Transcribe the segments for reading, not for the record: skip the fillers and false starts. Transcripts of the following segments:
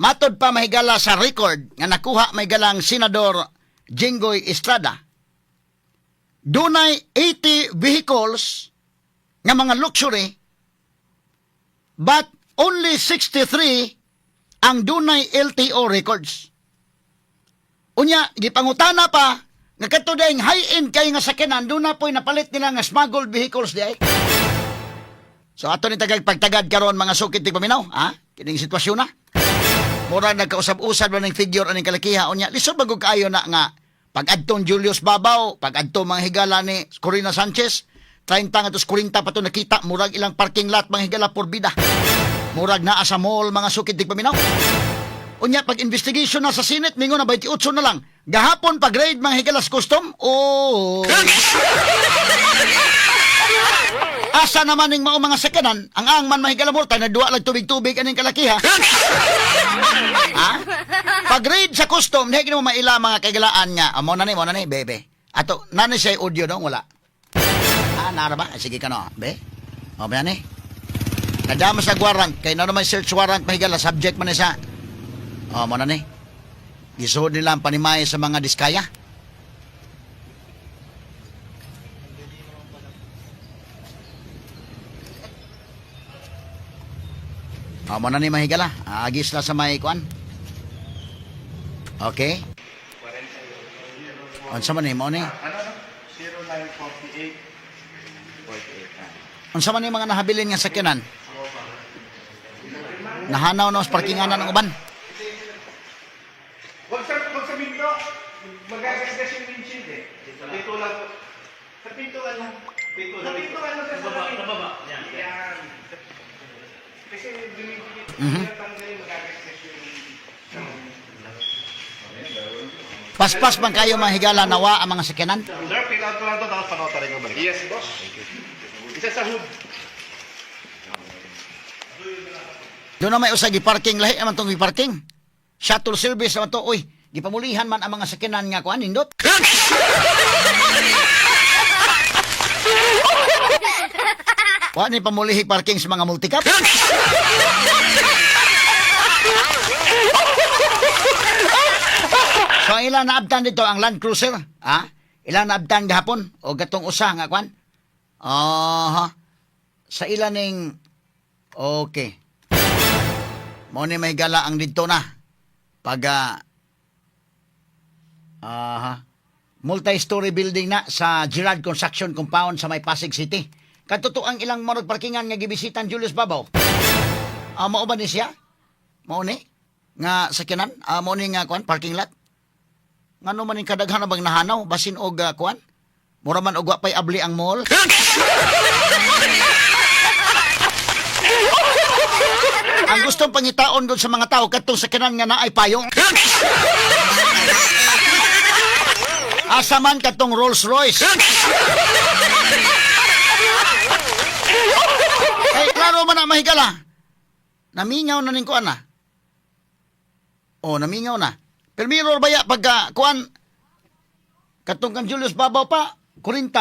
matod pa mahigala sa record nga nakuha mahigalang Senador Jinggoy Estrada, dunay 80 vehicles nga mga luxury, but only 63 ang dunay LTO records. Unya, gipangutana pa, nga kato dahing high-end kay nga sakyanan, doon na po'y napalit nila nga smuggled vehicles di ay. So ato ni tagag pagtagad karon mga sukit ti paminaw, ha? Kining sitwasyon na. Mura nagkausab-usab ba ng figure aning kalakiha unya. Lisod bagog kaayo na nga pag adtong Julius Babaw, pag adtong mga higala ni Corina Sanchez, 30 nga tos 40 pa to nakita, murag ilang parking lot mga higala por bida. Murag naa sa mall mga sukit ti paminaw. Unya pag investigation na sa Senate mingon na 28 na lang. Gahapon pag grade mga higalas custom. Oh. Asa naman ning mao mga sakanan, ang man mahigala mo tay nagduwa lag tubig-tubig aning kalakiha. Ha? Pag grade sa custom, di mo maila mga kagalaan nga. Mo na ni, bebe. Ato nani say audio dong wala. Nara ba? Sige ka no, be. O ba ni? Nadama sa warrant, kay na naman search warrant mahigala subject man ni sa. O mo na ni. Gisuod nila ang panimay sa mga diskaya. O mo na ni mahigala. Agis la sa may kuan. Okay. Unsa man ni mo ni? 0948. Unsa man ni mga nahabilin nga sakyanan? Nahanaw no sa parkinganan ng uban. Wag sa pinto. Magagasgas yung windshield eh. Dito lang. Sa pintuan lang. Sa pintuan lang sa baba. Yan. Kasi tinatanggalin magagasgas yung Paspas man kayo mga higala nawa ang mga sakyanan. Sir, fill out ko lang ito. Tapos panotary ko balik. Yes, boss. Isa sa hood. Doon na may usay giparking lahi naman tong giparking. Shuttle service naman to. Uy, gipamulihan man ang mga sakyanan nga kuan nindot. Wa ni pamulihi parking sa mga multicap. So ilan naabtan dito ang Land Cruiser, ha? Ilan naabtan gahapon o gatong usa nga kuan? Sa ilan ning okay. Mo ni may gala ang dito na pag multi-story building na sa Gerard Construction Compound sa may Pasig City. Katuto ang ilang marog parkingan nga gibisitan Julius Babaw. Mao ba ni siya? Mao ni nga sakyanan? Mao ni nga kuan parking lot? Ngano man ning kadaghan na bang nahanaw basin og kuan? Mura man og wa pay abli ang mall. Ang gustong pangitaon doon sa mga tao katong sakyanan nga naay payong. Asa man katong Rolls Royce. Ay, klaro man na mahigala. Namingaw na ning kuan na. Namingaw na. Pero mirror baya pagka kuan katong kan Julius Babaw pa 40.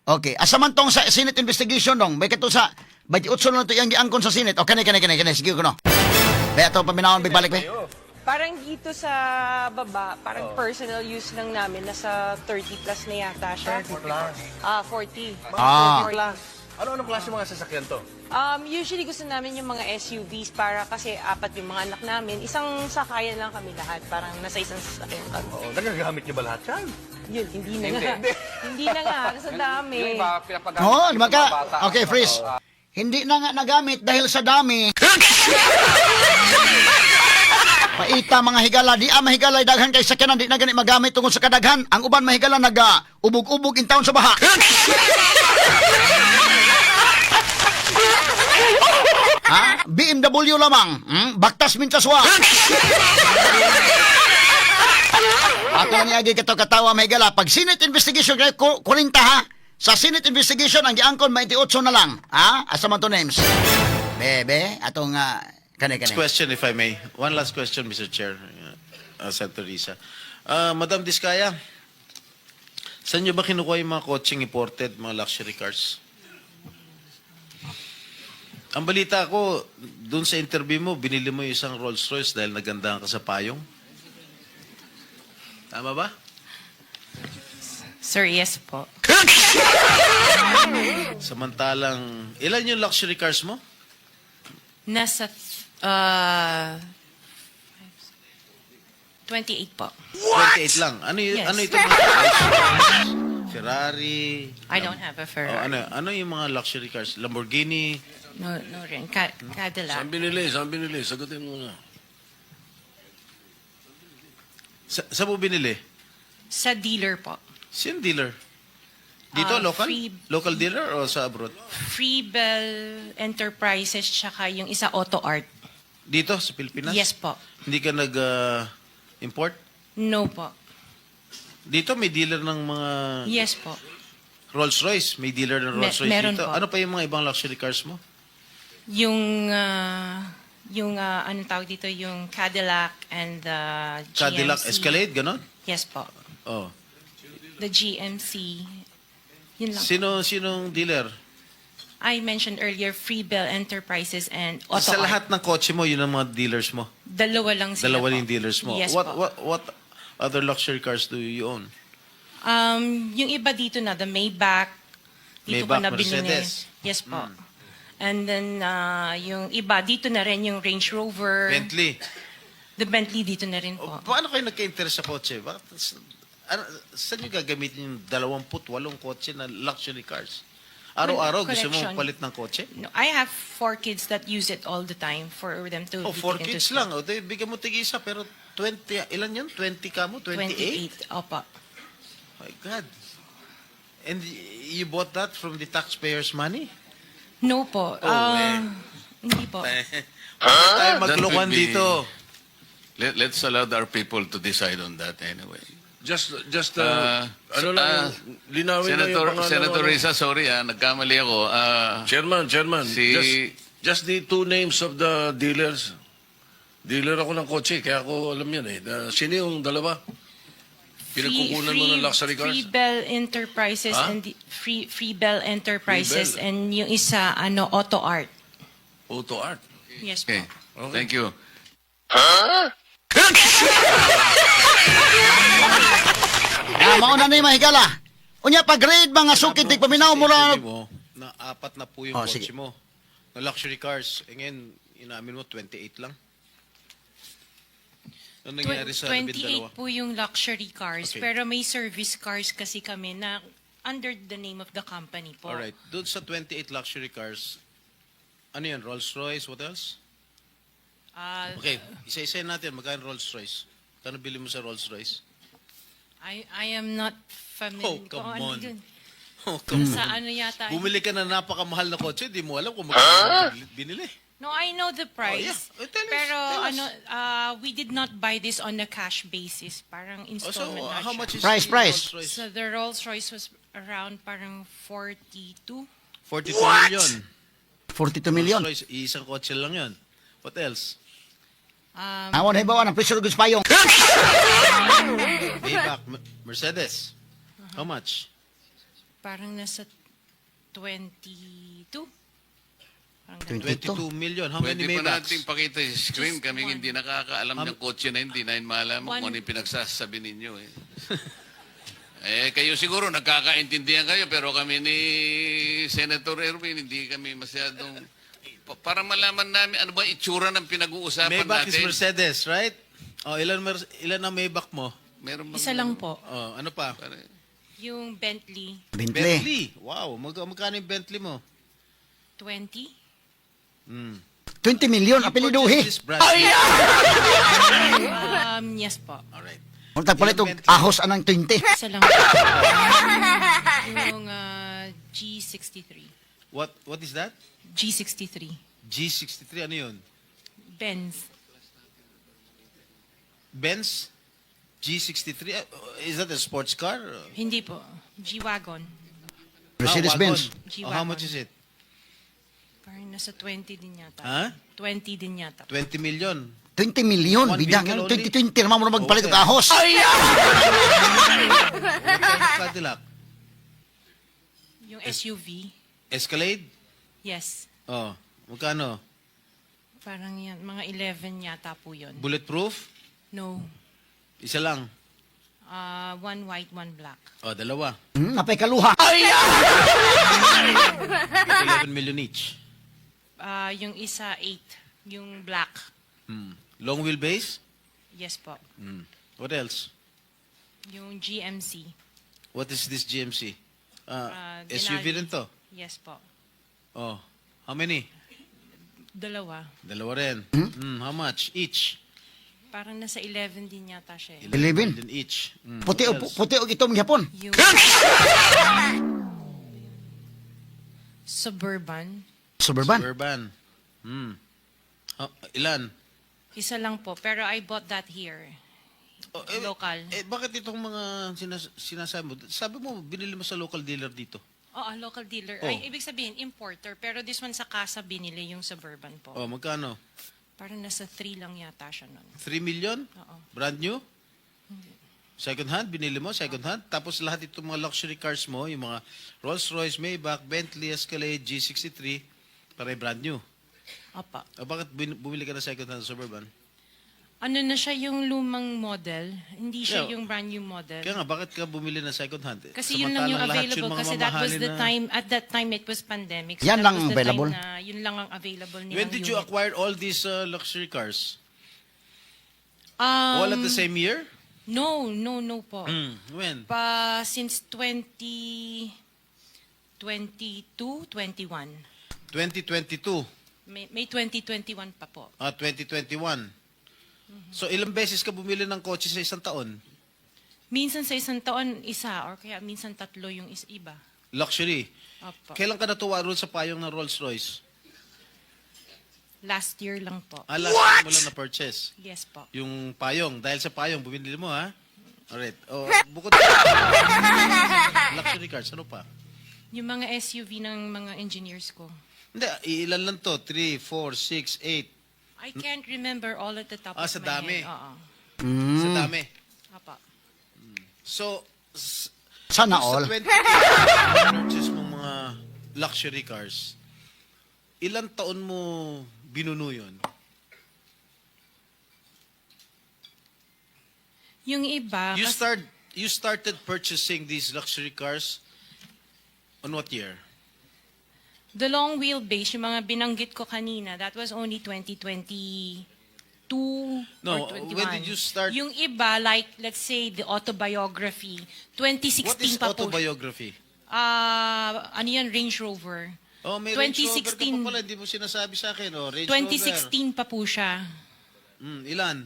Okay, asa man tong sa Senate investigation dong. May kato sa 28 na to yang giangkon sa Senate. O kani sige ko no. Baya to paminawon balik be. Parang dito sa baba, parang personal use lang namin. Nasa 30 plus na yata siya. 30 plus. 40. 30 plus. Ano-anong klase mga sasakyan to? Usually gusto namin yung mga SUVs para kasi apat yung mga anak namin. Isang sakayan lang kami lahat. Parang nasa isang sasakyan kami. Oo, nagagamit niyo ba lahat yan? Yun, hindi na nga. Hindi na nga, kasi dami. Yung iba, pinapagamit. Maka. Okay, freeze. Hindi na nga nagamit dahil sa dami. Paita mga higala, di mahigala daghan kay sakyanan, di na gani magamit tungod sa kadaghan. Ang uban mahigala ubog-ubog in town sa baha. BMW lamang, baktas mintaswa. Ato niya agi katawa mahigala. Pag Senate investigation kay 40 ha. Sa Senate investigation ang giangkon 28 na lang. Asa man to names? Bebe, atong kani. Last question, if I may. One last question, Mr. Chair, Senator Risa. Madam Diskaya, saan nyo ba kinukuha yung mga coaching imported, mga luxury cars? Ang balita ko, dun sa interview mo, binili mo yung isang Rolls Royce dahil nagandahan ka sa payong. Tama ba? Sir, yes po. Samantalang, ilan yung luxury cars mo? Nasa 28 po. 28 lang. Ano, Yes. ano ito mga Ferrari? I don't have a Ferrari. Ano yung mga luxury cars? Lamborghini? No rin. Cadillac. Saan binili? Saan binili? Sagutin mo na. Sa mo binili? Sa dealer po. Sino dealer? Dito, local? Free- Local dealer o sa abroad? Freebell Enterprises tsaka yung isa Auto Art. Dito, sa Pilipinas? Yes po. Hindi ka nag-import? No po. Dito may dealer ng mga Yes po. Rolls-Royce. May dealer ng Rolls-Royce meron dito. po. Ano pa yung mga ibang luxury cars mo? Yung anong tawag dito, yung Cadillac and the GMC. Cadillac Escalade, ganon? Yes po. Oh. The GMC. Yun lang. Sinong dealer? I mentioned earlier Freebell Enterprises and Auto Sa Art. lahat ng kotse mo, yun ang mga dealers mo. Dalawa lang sila Dalawa po. yung dealers mo. Yes what, po. what other luxury cars do you own? Yung iba dito na, the Maybach. Dito ko Maybach, na binili. Mercedes. Yes po. And then, yung iba, dito na rin yung Range Rover. Bentley. The Bentley dito na rin O, po. paano kayo nagka-interest sa kotse? Saan nyo gagamitin yung 28 kotse na luxury cars? Araw-araw gusto mo Collection. palit ng kotse? No, I have 4 kids that use it all the time for them to Oh, be 4 taken to kids school. lang. O, bigyan mo tig-isa, pero 20, ilan yun? 20 ka mo? 28? 28. Opo. My God. And you bought that from the taxpayers' money? No po. Hindi po. Huwag tayo That maglokohan would be- dito. Let's allow our people to decide on that anyway. Just Ah, ano lang, linawin na yung pangalan. Senator ano. Risa, sorry nagkamali ako. Chairman, Si- just the two names of the dealers. Dealer ako ng kotse, kaya ako alam yan eh. Sino yung dalawa? Pinagkukunan mo ng luxury cars? Freebell Enterprises Ha? and Freebell Enterprises Freebell. and yung isa Auto Art. Auto Art. Yes po. Okay, thank you. Mauna na yung mahigala. Unya, pag-grade mga sukit, paminaw mo lang. mo, na 4 na po yung Oh, kotse sige. mo. Na luxury cars. E ngayon, inamin mo, 28 lang. Ano nangyari sa 28 12? po yung luxury cars, Okay. pero may service cars kasi kami na under the name of the company po. Alright. Doon sa 28 luxury cars, ano yan? Rolls-Royce? What else? Ah, Okay. Isa-isa natin. Magkano Rolls-Royce? Kano bili mo sa Rolls-Royce? I am not familiar. Oh, come kung ano on. yun. Oh, come Sa on. ano yata. Bumili ka na napakamahal na kotse, di mo alam kung magkano binili. No, I know the price. Oh, yeah. Tell us, Pero tell us. we did not buy this on a cash basis. Parang Oh, so, installment na how siya. much is Price, the price. Rolls-Royce? So the Rolls Royce was around parang 42. 42 million. 42 million. Rolls-Royce, isang kotse lang yun. What else? Awon, hibawan ang presyo ng payong. Maybach, Mercedes. How much? Parang nasa 22. Parang 22. 22 million. How many Pwede pa Maybachs? natin pakita yung screen. Just Kaming one. hindi nakakaalam ng kotse na hindi namin malaman One. kung ano yung pinagsasabi ninyo. Kayo siguro nagkakaintindihan kayo pero kami ni Senator Erwin hindi kami masyadong... Para malaman namin ano ba itsura ng pinag-uusapan Maybach is natin. Mercedes, right? Oh, ilan ang Maybach mo? Meron bang- Isa lang po. Oh, ano pa? Yung Bentley, Bentley. Bentley. Wow, magkano yung Bentley mo? 20. 20 million, You apeliduhi. purchased this brand new. Yes po. Alright. Kung tagpalit og Bentley. ahos anang 20. Isa lang po. Yung G63. What is that? G63. G63, ano yun? Benz. Benz? G63? Is that a sports car? Hindi po. G-Wagon. Mercedes-Benz. Wagon. G-Wagon. Oh, how much is it? Parang nasa 20 din yata. Ha? 20 din yata. 20 million. 20 million, One bidang vehicle 2020 naman mo na magpalit og Okay. ahos. What kind of Cadillac? Yung SUV. Escalade? Yes. Oh. Magkano? Parang yan, mga 11 yata po yun. Bulletproof? No. Isa lang. One white, one black. O, dalawa. Napay kaluha. Ito 11 million each. Yung isa, 8. Yung black. Long wheelbase? Yes po. What else? Yung GMC. What is this GMC? SUV Denali. rin to? Yes po. Oh, how many? Dalawa. Dalawa rin. How much each? Parang nasa 11 din yata siya. 11. Million each. Puti o What else? puti o itong Japon. Yung Suburban. Suburban. Suburban. Ilan? Isa lang po. Pero I bought that here. Local. Bakit itong mga sinasabi mo? Sabi mo, binili mo sa local dealer dito. Oo, local dealer. Oh. Ay, ibig sabihin, importer. Pero this one sa casa binili yung Suburban po. Oh, magkano? Parang nasa 3 lang yata siya nun. 3 million? Oo. Brand new? Second hand? Binili mo? Second hand? Tapos lahat itong mga luxury cars mo, yung mga Rolls-Royce, Maybach, Bentley, Escalade, G63, para brand new. Apa. Bakit bumili ka ng second hand Suburban? Ano na siya yung lumang model? Hindi siya Yeah. yung brand new model. Kaya nga, bakit ka bumili ng second hand? Kasi yun lang yung Samantalang lahat available. mga Kasi that was mamahalin the na- time, at that time it was pandemic. Yan that lang was ang the time available? na yun lang ang available nilang When did you unit. acquire all these luxury cars? Um, All at the same year? No po. When? Since 2022, 21. 2022. May 2021 pa po. 2021. So, ilang beses ka bumili ng kotse sa isang taon? Minsan sa isang taon, isa. Or kaya minsan tatlo yung iba. Luxury. Opo. Kailan ka natuwa roon sa payong ng Rolls-Royce? Last year lang po. Last time mo lang na-purchase. Yes po. Yung payong. Dahil sa payong, bumili mo, ha? Alright. Oh, bukod luxury cars, ano pa? Yung mga SUV ng mga engineers ko. Hindi, ilan lang to? 3, 4, 6, 8. I can't remember all at the top of Sa my dami. head. Oo. Sa dami. Apa. So, Sana sa all. 20 purchase mong mga luxury cars, ilang taon mo binuno yun? Yung iba, You started purchasing these luxury cars on what year? the long wheelbase, yung mga binanggit ko kanina, that was only 2022 No, or 21. when did you start- Yung iba, like, let's say, the autobiography, 2016 What is pa po. autobiography? Ano yan, Range Rover. Oh, may Range Rover ka 2016. pa pala, hindi mo sinasabi sa akin. Oh, Range 2016 pa po siya. Rover. Ilan?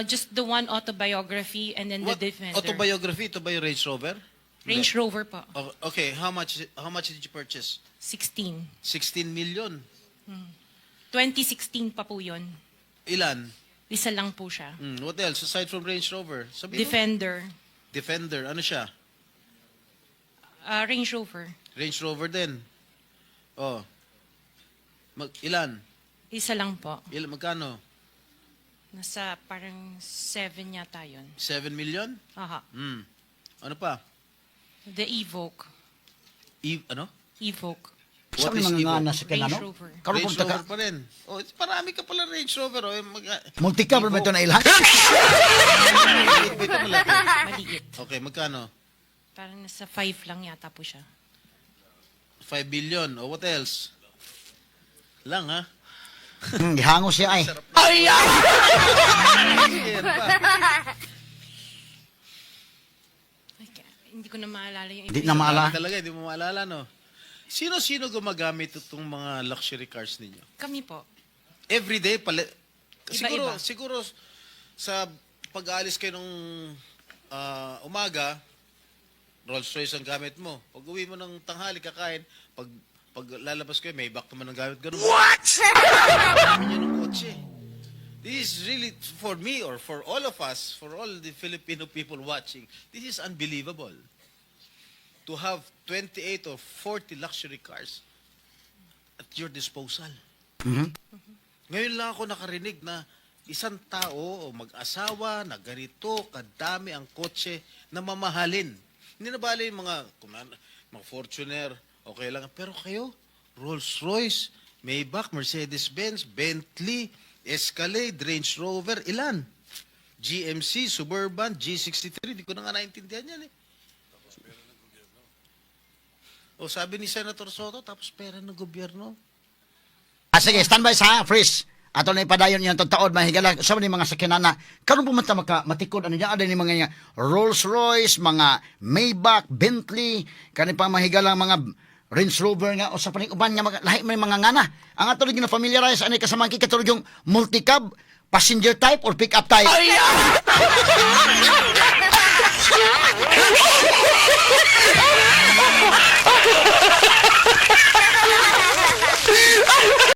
Just the one autobiography and then What the Defender. autobiography? Ito ba yung Range Rover? Range Rover pa. Oh, okay, how much did you purchase? 16. 16 million. 2016 pa po yun. Ilan? Isa lang po siya. What else aside from Range Rover? Sabi mo? Defender. Defender. Ano siya? Range Rover. Range Rover din. Oh. Ilan? Isa lang po. Magkano? Nasa parang 7 yata yun. 7 million? Aha. Ano pa? The Evoque. Ano? Evoque. Sa What is mga Evoque? nga nasa Range kanano? Rover. Karon Range kung taka, Rover pa rin. Oh, marami ka pala Range Rover. Oh. multi-cab ba ito na ilan? Ito malaki. Maliit. Okay, magkano? Parang nasa 5 lang yata po siya. 5 billion. Oh, what else? Lang, ha? Gihango siya ay. Sige, ano pa? Hindi ko na maalala yung Di iba. na maalala. Talaga, hindi mo maalala, no? Sino-sino gumagamit itong mga luxury cars ninyo? Kami po. Everyday, Iba-iba. siguro sa pag-aalis kayo nung umaga, Rolls Royce ang gamit mo. Pag uwi mo ng tanghali, kakain, pag lalabas kayo, may back naman ang gamit. Ganun. What? Yun ang kotse. This is really, for me or for all of us, for all the Filipino people watching, this is unbelievable. To have 28 or 40 luxury cars at your disposal. Ngayon lang ako nakarinig na isang tao o mag-asawa na ganito kadami ang kotse na mamahalin. Hindi na bali yung mga Fortuner, okay lang. Pero kayo, Rolls-Royce, Maybach, Mercedes-Benz, Bentley, Escalade, Range Rover, ilan? GMC, Suburban, G63, di ko na nga naintindihan yan eh. O sabi ni Senator Soto, tapos pera ng gobyerno. Sige, standby sa freeze. Ato na ipadayon yung taon, mahigala. Sa ni mga sakinana, karon pumunta matikod, ano dyan, ada ni mga Rolls Royce, mga Maybach, Bentley, kani pa mahigala mga Range Rover nga, o sa paning uban nga, lahi may mga ngana. Ang ato rin na familiarize, ano kasama katulog yung multicab, passenger type, or pick-up type.